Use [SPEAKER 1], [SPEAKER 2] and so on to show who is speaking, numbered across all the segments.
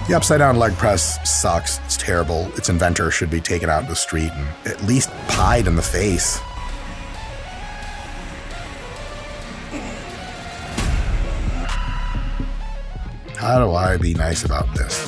[SPEAKER 1] The upside down leg press sucks. It's terrible. Its inventor should be taken out in the street and at least pied in the face. How do I be nice about this?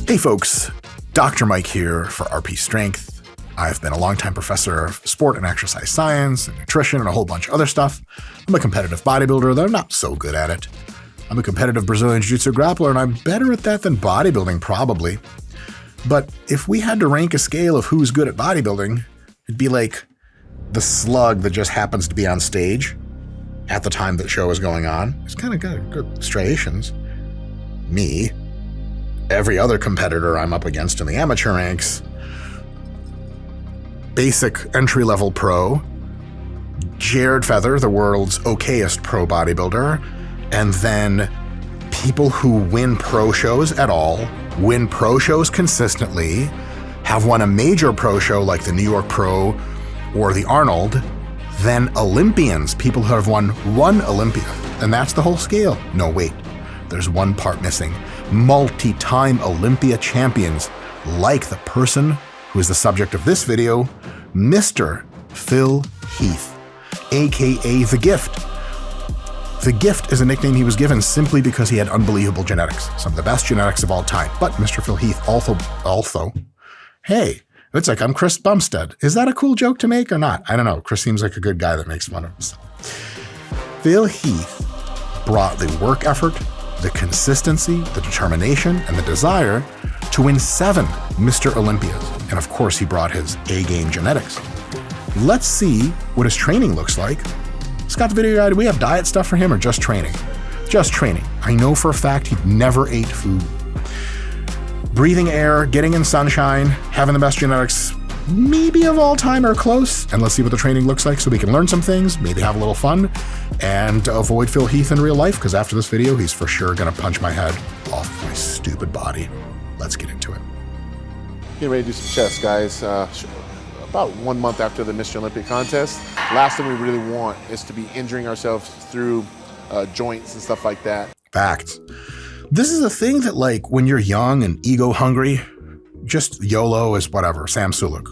[SPEAKER 1] Hey folks, Dr. Mike here for RP Strength. I've been a longtime professor of sport and exercise science and nutrition and a whole bunch of other stuff. I'm a competitive bodybuilder, though I'm not so good at it. I'm a competitive Brazilian Jiu-Jitsu grappler, and I'm better at that than bodybuilding, probably. But if we had to rank a scale of who's good at bodybuilding, it'd be like the slug that just happens to be on stage at the time the show is going on. It's kind of got good striations. Me. Every other competitor I'm up against in the amateur ranks. Basic entry-level pro, Jared Feather, the world's okayest pro bodybuilder, and then people who win pro shows at all, win pro shows consistently, have won a major pro show like the New York Pro or the Arnold, then Olympians, people who have won one Olympia, and that's the whole scale. No, wait, there's one part missing. Multi-time Olympia champions, like the person who is the subject of this video, Mr. Phil Heath, aka The Gift. The Gift is a nickname he was given simply because he had unbelievable genetics, some of the best genetics of all time. But Mr. Phil Heath also, hey, it's like I'm Chris Bumstead. Is that a cool joke to make or not? I don't know. Chris seems like a good guy that makes fun of himself. Phil Heath brought the work effort, the consistency, the determination, and the desire to win 7 Mr. Olympias. And of course, he brought his A-game genetics. Let's see what his training looks like. Scott, the video guy, do we have diet stuff for him or just training? Just training. I know for a fact he never ate food. Breathing air, getting in sunshine, having the best genetics, maybe of all time or close. And let's see what the training looks like so we can learn some things, maybe have a little fun, and avoid Phil Heath in real life, because after this video, he's for sure going to punch my head off my stupid body. Let's get into it.
[SPEAKER 2] Getting ready to do some chest, guys. About 1 month after the Mr. Olympia contest. Last thing we really want is to be injuring ourselves through joints and stuff like that.
[SPEAKER 1] Facts. This is a thing that, like, when you're young and ego hungry, just YOLO is whatever, Sam Sulek.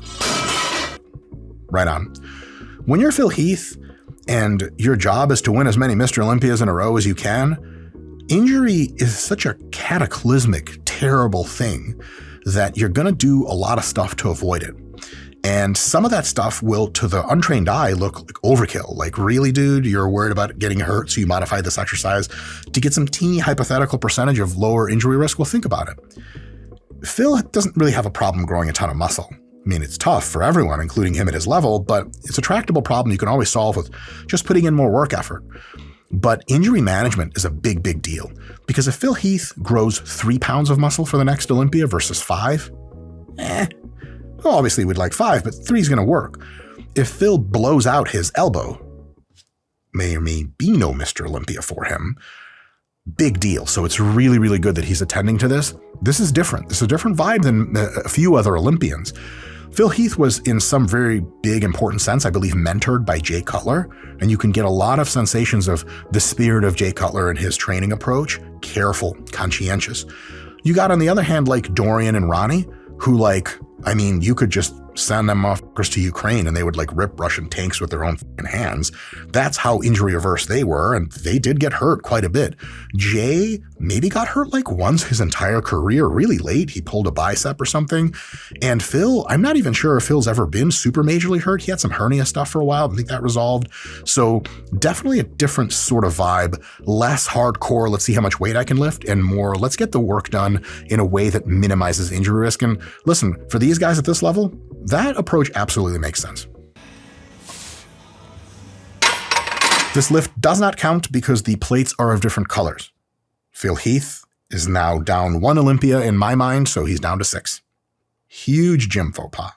[SPEAKER 1] Right on. When you're Phil Heath and your job is to win as many Mr. Olympias in a row as you can, injury is such a cataclysmic, terrible thing that you're going to do a lot of stuff to avoid it. And some of that stuff will, to the untrained eye, look like overkill. Like, really, dude, you're worried about getting hurt, so you modify this exercise to get some teeny hypothetical percentage of lower injury risk? Well, think about it. Phil doesn't really have a problem growing a ton of muscle. I mean, it's tough for everyone, including him at his level, but it's a tractable problem you can always solve with just putting in more work effort. But injury management is a big, big deal, because if Phil Heath grows 3 pounds of muscle for the next Olympia versus 5, well, obviously we'd like 5, but 3 is going to work. If Phil blows out his elbow, may or may be no Mr. Olympia for him. Big deal. So it's really, really good that he's attending to this. This is different. This is a different vibe than a few other Olympians. Phil Heath was, in some very big, important sense, I believe, mentored by Jay Cutler, and you can get a lot of sensations of the spirit of Jay Cutler and his training approach. Careful, conscientious. You got, on the other hand, like Dorian and Ronnie, who, like, I mean, you could just send them off to Ukraine and they would, like, rip Russian tanks with their own hands. That's how injury averse they were, and they did get hurt quite a bit. Jay maybe got hurt like once his entire career, really late. He pulled a bicep or something. And Phil, I'm not even sure if Phil's ever been super majorly hurt. He had some hernia stuff for a while. I think that resolved. So definitely a different sort of vibe, less hardcore, let's see how much weight I can lift, and more, let's get the work done in a way that minimizes injury risk. And listen, for these guys at this level, that approach absolutely makes sense. This lift does not count because the plates are of different colors. Phil Heath is now down 1 Olympia in my mind, so he's down to 6. Huge gym faux pas.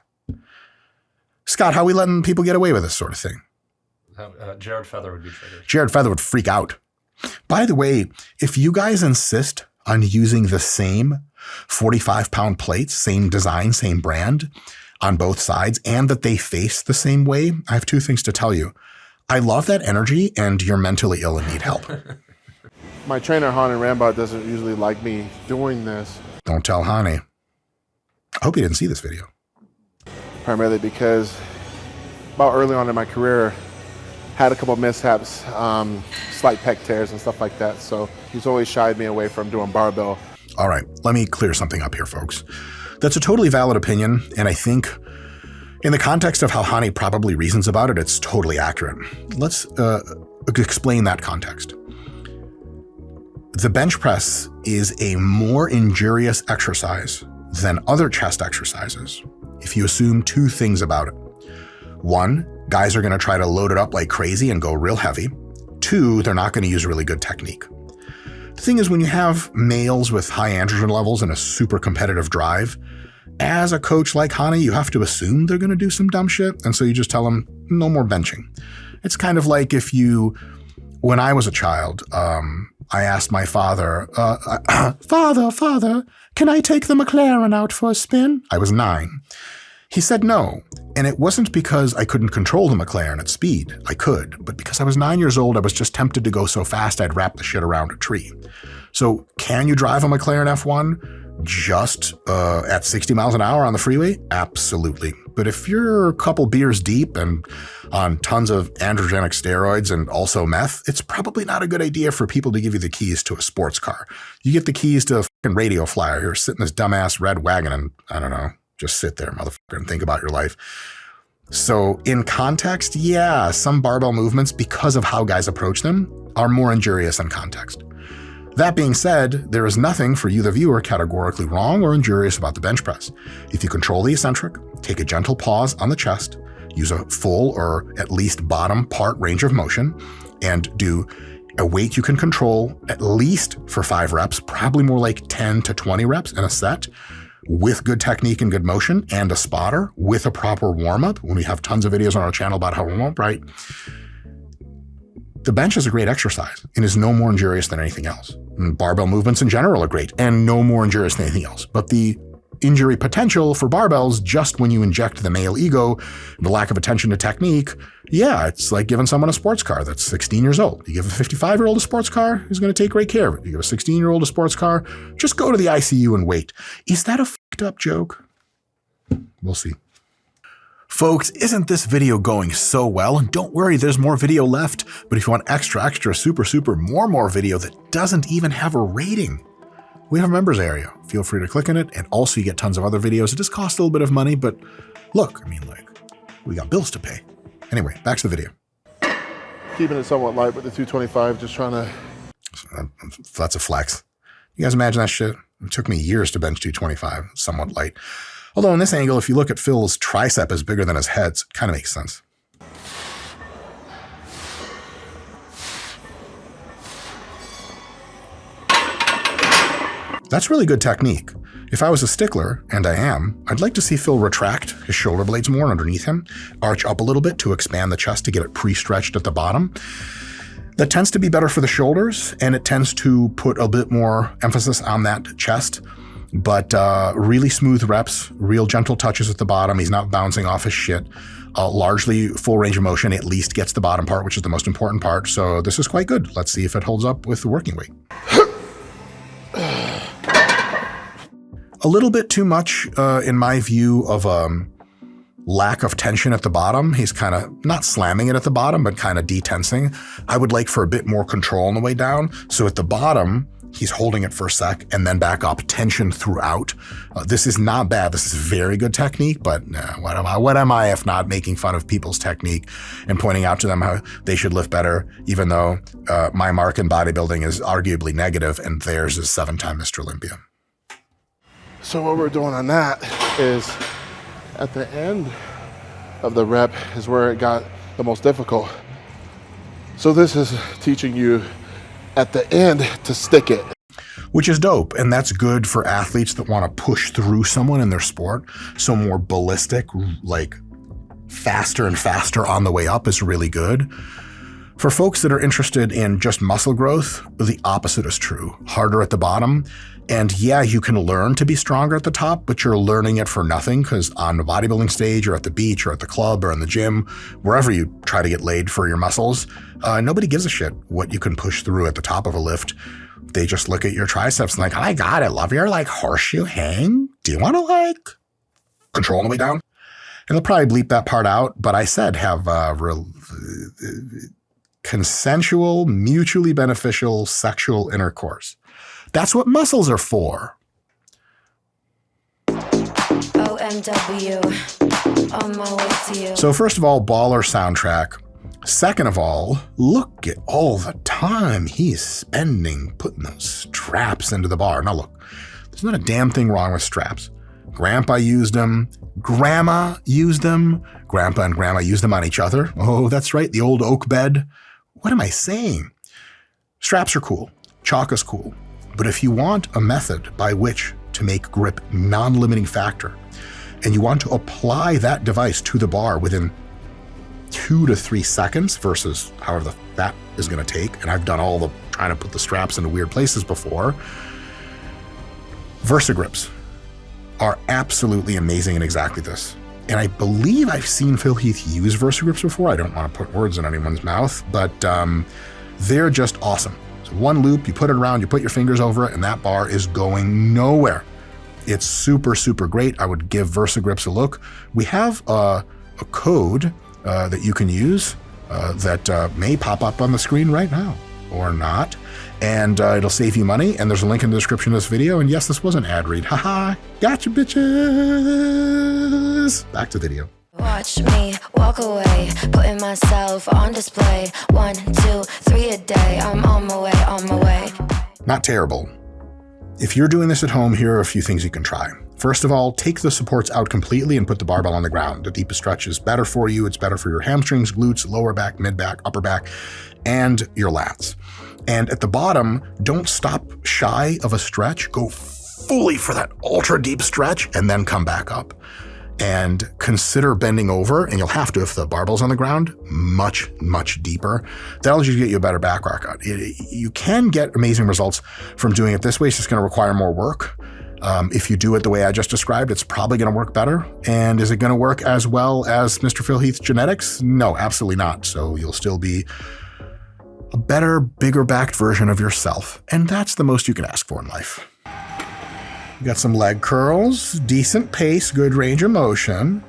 [SPEAKER 1] Scott, how are we letting people get away with this sort of thing?
[SPEAKER 3] Jared Feather would be triggered.
[SPEAKER 1] Jared Feather would freak out. By the way, if you guys insist on using the same 45-pound plates, same design, same brand on both sides, and that they face the same way, I have 2 things to tell you. I love that energy, and you're mentally ill and need help.
[SPEAKER 2] My trainer, Hani Rambot, doesn't usually like me doing this.
[SPEAKER 1] Don't tell Hani. I hope you didn't see this video.
[SPEAKER 2] Primarily because about early on in my career, had a couple of mishaps, slight pec tears and stuff like that. So he's always shied me away from doing barbell.
[SPEAKER 1] All right, let me clear something up here, folks. That's a totally valid opinion, and I think in the context of how Hani probably reasons about it, it's totally accurate. Let's explain that context. The bench press is a more injurious exercise than other chest exercises if you assume two things about it. One, guys are going to try to load it up like crazy and go real heavy. Two, they're not going to use really good technique. The thing is, when you have males with high androgen levels and a super competitive drive, as a coach like Hani, you have to assume they're going to do some dumb shit, and so you just tell them, no more benching. It's kind of like when I was a child, I asked my father, Father, can I take the McLaren out for a spin? I was 9. He said no, and it wasn't because I couldn't control the McLaren at speed. I could, but because I was 9 years old, I was just tempted to go so fast I'd wrap the shit around a tree. So can you drive a McLaren F1 just at 60 miles an hour on the freeway? Absolutely. But if you're a couple beers deep and on tons of androgenic steroids and also meth, it's probably not a good idea for people to give you the keys to a sports car. You get the keys to a fucking radio flyer. You're sitting in this dumbass red wagon and, I don't know, just sit there, motherfucker, and think about your life. So in context, yeah, some barbell movements, because of how guys approach them, are more injurious in context. That being said, there is nothing for you, the viewer, categorically wrong or injurious about the bench press. If you control the eccentric, take a gentle pause on the chest, use a full or at least bottom part range of motion, and do a weight you can control at least for 5 reps, probably more like 10 to 20 reps in a set, with good technique and good motion, and a spotter with a proper warm-up. When we have tons of videos on our channel about how to warm up, right? The bench is a great exercise and is no more injurious than anything else. And barbell movements in general are great and no more injurious than anything else. But the injury potential for barbells, just when you inject the male ego, the lack of attention to technique, yeah, it's like giving someone a sports car that's 16 years old. You give a 55-year-old a sports car, he's going to take great care of it. You give a 16-year-old a sports car, just go to the ICU and wait. Is that a fucked up joke? We'll see. Folks, isn't this video going so well? And don't worry, there's more video left. But if you want extra, super, more video that doesn't even have a rating, we have a members area. Feel free to click on it. And also you get tons of other videos. It just costs a little bit of money, but look, I mean, like, we got bills to pay. Anyway, back to the video.
[SPEAKER 2] Keeping it somewhat light with the 225, just trying to...
[SPEAKER 1] That's a flex. You guys imagine that shit? It took me years to bench 225, somewhat light. Although in this angle, if you look at Phil's tricep is bigger than his head, it kind of makes sense. That's really good technique. If I was a stickler, and I am, I'd like to see Phil retract his shoulder blades more underneath him, arch up a little bit to expand the chest to get it pre-stretched at the bottom. That tends to be better for the shoulders, and it tends to put a bit more emphasis on that chest. But really smooth reps, real gentle touches at the bottom. He's not bouncing off his shit. Largely full range of motion, at least gets the bottom part, which is the most important part. So this is quite good. Let's see if it holds up with the working weight. A little bit too much, in my view, of lack of tension at the bottom. He's kind of not slamming it at the bottom, but kind of detensing. I would like for a bit more control on the way down. So at the bottom, he's holding it for a sec and then back up, tension throughout. This is not bad. This is very good technique, but what am I if not making fun of people's technique and pointing out to them how they should lift better, even though my mark in bodybuilding is arguably negative and theirs is 7-time Mr. Olympia.
[SPEAKER 2] So what we're doing on that is at the end of the rep is where it got the most difficult. So this is teaching you at the end to stick it.
[SPEAKER 1] Which is dope, and that's good for athletes that want to push through someone in their sport. So more ballistic, like faster and faster on the way up is really good. For folks that are interested in just muscle growth, the opposite is true. Harder at the bottom. And yeah, you can learn to be stronger at the top, but you're learning it for nothing because on the bodybuilding stage or at the beach or at the club or in the gym, wherever you try to get laid for your muscles, nobody gives a shit what you can push through at the top of a lift. They just look at your triceps and like, oh my God, I love your like horseshoe hang. Do you want to like control on the way down? And they'll probably bleep that part out, but I said have consensual, mutually beneficial sexual intercourse. That's what muscles are for.
[SPEAKER 4] OMW, on my way to you.
[SPEAKER 1] So first of all, baller soundtrack. Second of all, look at all the time he's spending putting those straps into the bar. Now look, there's not a damn thing wrong with straps. Grandpa used them. Grandma used them. Grandpa and Grandma used them on each other. Oh, that's right, the old oak bed. What am I saying? Straps are cool. Chalk is cool. But if you want a method by which to make grip non-limiting factor, and you want to apply that device to the bar within 2 to 3 seconds versus however that is going to take, and I've done all the trying to put the straps into weird places before, VersaGrips are absolutely amazing in exactly this. And I believe I've seen Phil Heath use VersaGrips before. I don't want to put words in anyone's mouth, but they're just awesome. So one loop, you put it around, you put your fingers over it, and that bar is going nowhere. It's super, super great. I would give VersaGrips a look. We have a code that you can use that may pop up on the screen right now or not. And it'll save you money. And there's a link in the description of this video. And yes, this was an ad read. Haha, gotcha, bitches. Back to the video.
[SPEAKER 4] Watch me walk away, putting myself on display. 1, 2, 3 a day. I'm on my way, on my way.
[SPEAKER 1] Not terrible. If you're doing this at home, here are a few things you can try. First of all, take the supports out completely and put the barbell on the ground. The deepest stretch is better for you. It's better for your hamstrings, glutes, lower back, mid back, upper back, and your lats. And at the bottom, don't stop shy of a stretch. Go fully for that ultra deep stretch and then come back up. And consider bending over, and you'll have to if the barbell's on the ground, much, much deeper. That'll just get you a better back workout. You can get amazing results from doing it this way. It's just going to require more work. If you do it the way I just described, it's probably going to work better. And is it going to work as well as Mr. Phil Heath's genetics? No, absolutely not. So you'll still be a better, bigger backed version of yourself. And that's the most you can ask for in life. You got some leg curls, decent pace, good range of motion.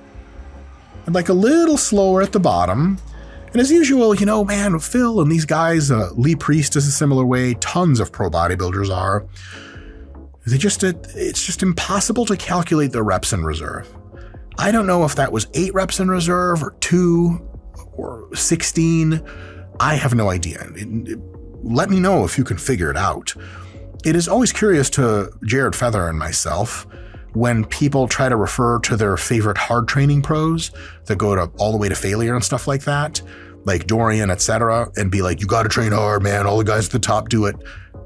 [SPEAKER 1] I'd like a little slower at the bottom. And as usual, you know, man, Phil and these guys, Lee Priest is a similar way, tons of pro bodybuilders are. It's just impossible to calculate the reps in reserve. I don't know if that was 8 reps in reserve or 2 or 16. I have no idea. Let me know if you can figure it out. It is always curious to Jared Feather and myself when people try to refer to their favorite hard training pros that go to all the way to failure and stuff like that, like Dorian, etc., and be like, you got to train hard, man. All the guys at the top do it.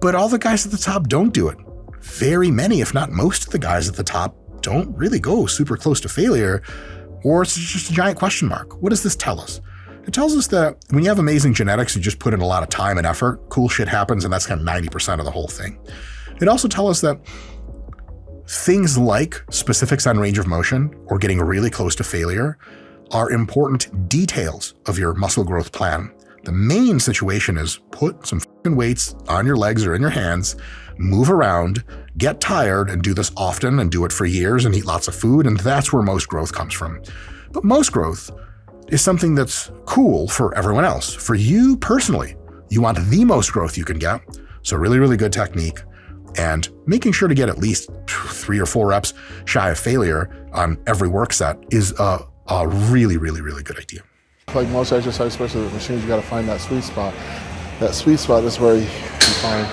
[SPEAKER 1] But all the guys at the top don't do it. Very many, if not most of the guys at the top don't really go super close to failure, or it's just a giant question mark. What does this tell us? It tells us that when you have amazing genetics, you just put in a lot of time and effort, cool shit happens, and that's kind of 90% of the whole thing. It also tells us that things like specifics on range of motion or getting really close to failure are important details of your muscle growth plan. The main situation is put some fucking weights on your legs or in your hands, move around, get tired, and do this often and do it for years and eat lots of food, and that's where most growth comes from. But most growth is something that's cool for everyone else. For you personally, you want the most growth you can get. So really, really good technique and making sure to get at least 3 or 4 reps shy of failure on every work set is a really, really, really good idea.
[SPEAKER 2] Like most exercise, especially with machines, you got to find that sweet spot. That sweet spot is where you find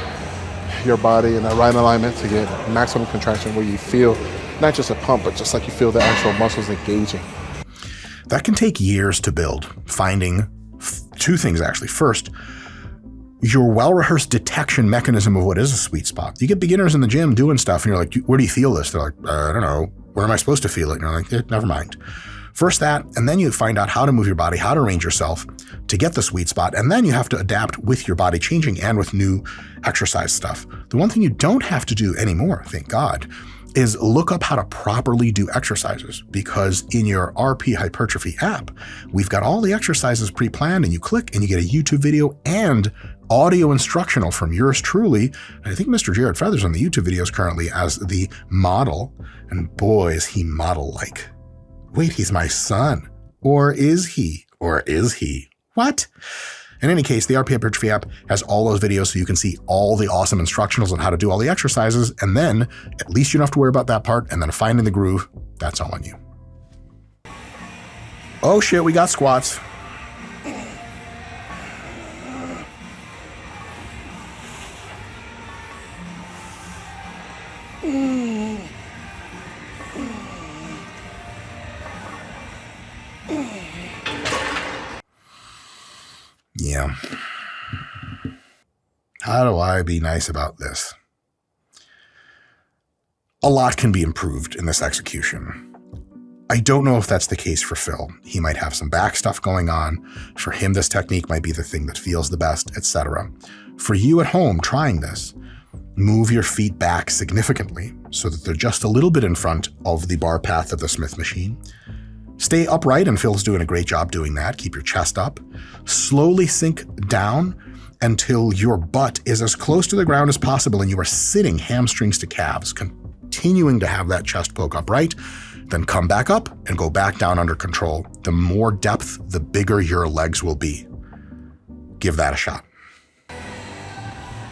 [SPEAKER 2] your body in the right alignment to get maximum contraction, where you feel not just a pump, but just like you feel the actual muscles engaging.
[SPEAKER 1] That can take years to build, finding 2 things actually. First, your well-rehearsed detection mechanism of what is a sweet spot. You get beginners in the gym doing stuff and you're like, where do you feel this? They're like, I don't know. Where am I supposed to feel it? And you're like, never mind. First that, and then you find out how to move your body, how to range yourself to get the sweet spot, and then you have to adapt with your body changing and with new exercise stuff. The one thing you don't have to do anymore, thank God, is look up how to properly do exercises, because in your RP Hypertrophy app, we've got all the exercises pre-planned, and you click and you get a YouTube video and audio instructional from yours truly. And I think Mr. Jared Feathers on the YouTube videos currently as the model, and boy, is he model-like. Wait, he's my son. Or is he? Or is he? What? In any case, the RP Hypertrophy app has all those videos so you can see all the awesome instructionals on how to do all the exercises, and then at least you don't have to worry about that part, and then finding the groove, that's all on you. Oh shit, we got squats. Yeah. How do I be nice about this? A lot can be improved in this execution. I don't know if that's the case for Phil. He might have some back stuff going on. For him, this technique might be the thing that feels the best, etc. For you at home trying this, move your feet back significantly so that they're just a little bit in front of the bar path of the Smith machine. Stay upright, and Phil's doing a great job doing that. Keep your chest up. Slowly sink down until your butt is as close to the ground as possible and you are sitting hamstrings to calves, continuing to have that chest poke upright. Then come back up and go back down under control. The more depth, the bigger your legs will be. Give that a shot.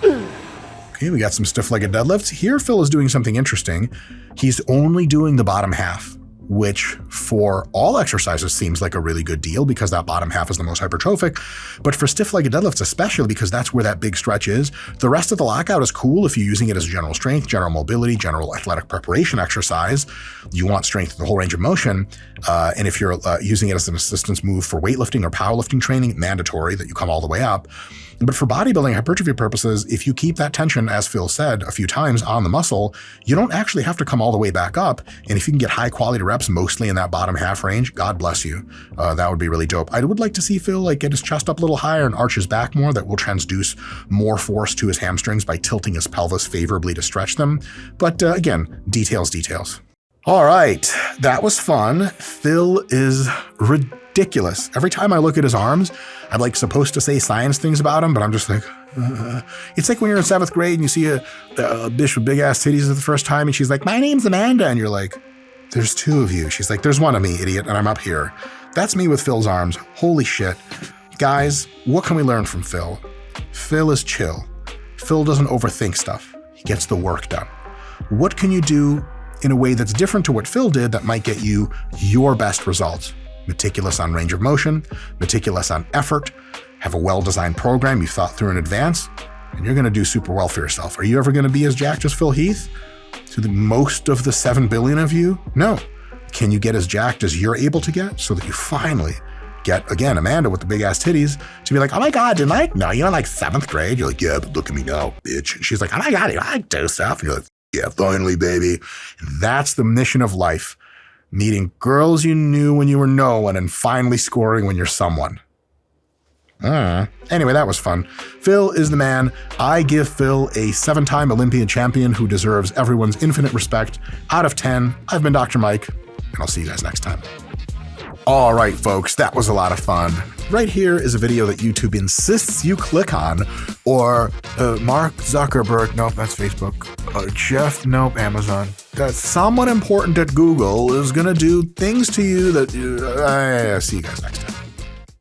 [SPEAKER 1] Okay, we got some stiff-legged deadlifts. Here, Phil is doing something interesting. He's only doing the bottom half, which for all exercises seems like a really good deal because that bottom half is the most hypertrophic. But for stiff-legged deadlifts, especially because that's where that big stretch is, the rest of the lockout is cool if you're using it as general strength, general mobility, general athletic preparation exercise. You want strength of the whole range of motion. And if you're using it as an assistance move for weightlifting or powerlifting training, mandatory that you come all the way up. But for bodybuilding hypertrophy purposes, if you keep that tension, as Phil said a few times, on the muscle, you don't actually have to come all the way back up. And if you can get high quality reps, mostly in that bottom half range, God bless you. That would be really dope. I would like to see Phil get his chest up a little higher and arch his back more. That will transduce more force to his hamstrings by tilting his pelvis favorably to stretch them. But again, details. All right, that was fun. Phil is ridiculous. Every time I look at his arms, I'm supposed to say science things about him, but I'm just like, It's like when you're in 7th grade and you see a bitch with big ass titties for the first time and she's like, my name's Amanda. And you're like, there's 2 of you. She's like, there's 1 of me, idiot, and I'm up here. That's me with Phil's arms. Holy shit. Guys, what can we learn from Phil? Phil is chill. Phil doesn't overthink stuff. He gets the work done. What can you do in a way that's different to what Phil did that might get you your best results? Meticulous on range of motion, meticulous on effort, have a well-designed program you've thought through in advance, and you're going to do super well for yourself. Are you ever going to be as jacked as Phil Heath? To the most of the 7 billion of you? No. Can you get as jacked as you're able to get so that you finally get, again, Amanda with the big ass titties to be like, oh my God, didn't I? No, you're in 7th grade. You're like, yeah, but look at me now, bitch. And she's like, oh my God, I do stuff. And you're like, yeah, finally, baby. And that's the mission of life. Meeting girls you knew when you were no one and finally scoring when you're someone. Anyway, that was fun. Phil is the man. I give Phil a 7-time Olympian champion who deserves everyone's infinite respect. Out of 10, I've been Dr. Mike, and I'll see you guys next time. All right, folks, that was a lot of fun. Right here is a video that YouTube insists you click on, or Mark Zuckerberg, nope, that's Facebook. Jeff, nope, Amazon. That someone important at Google is gonna do things to you that, see you guys next time.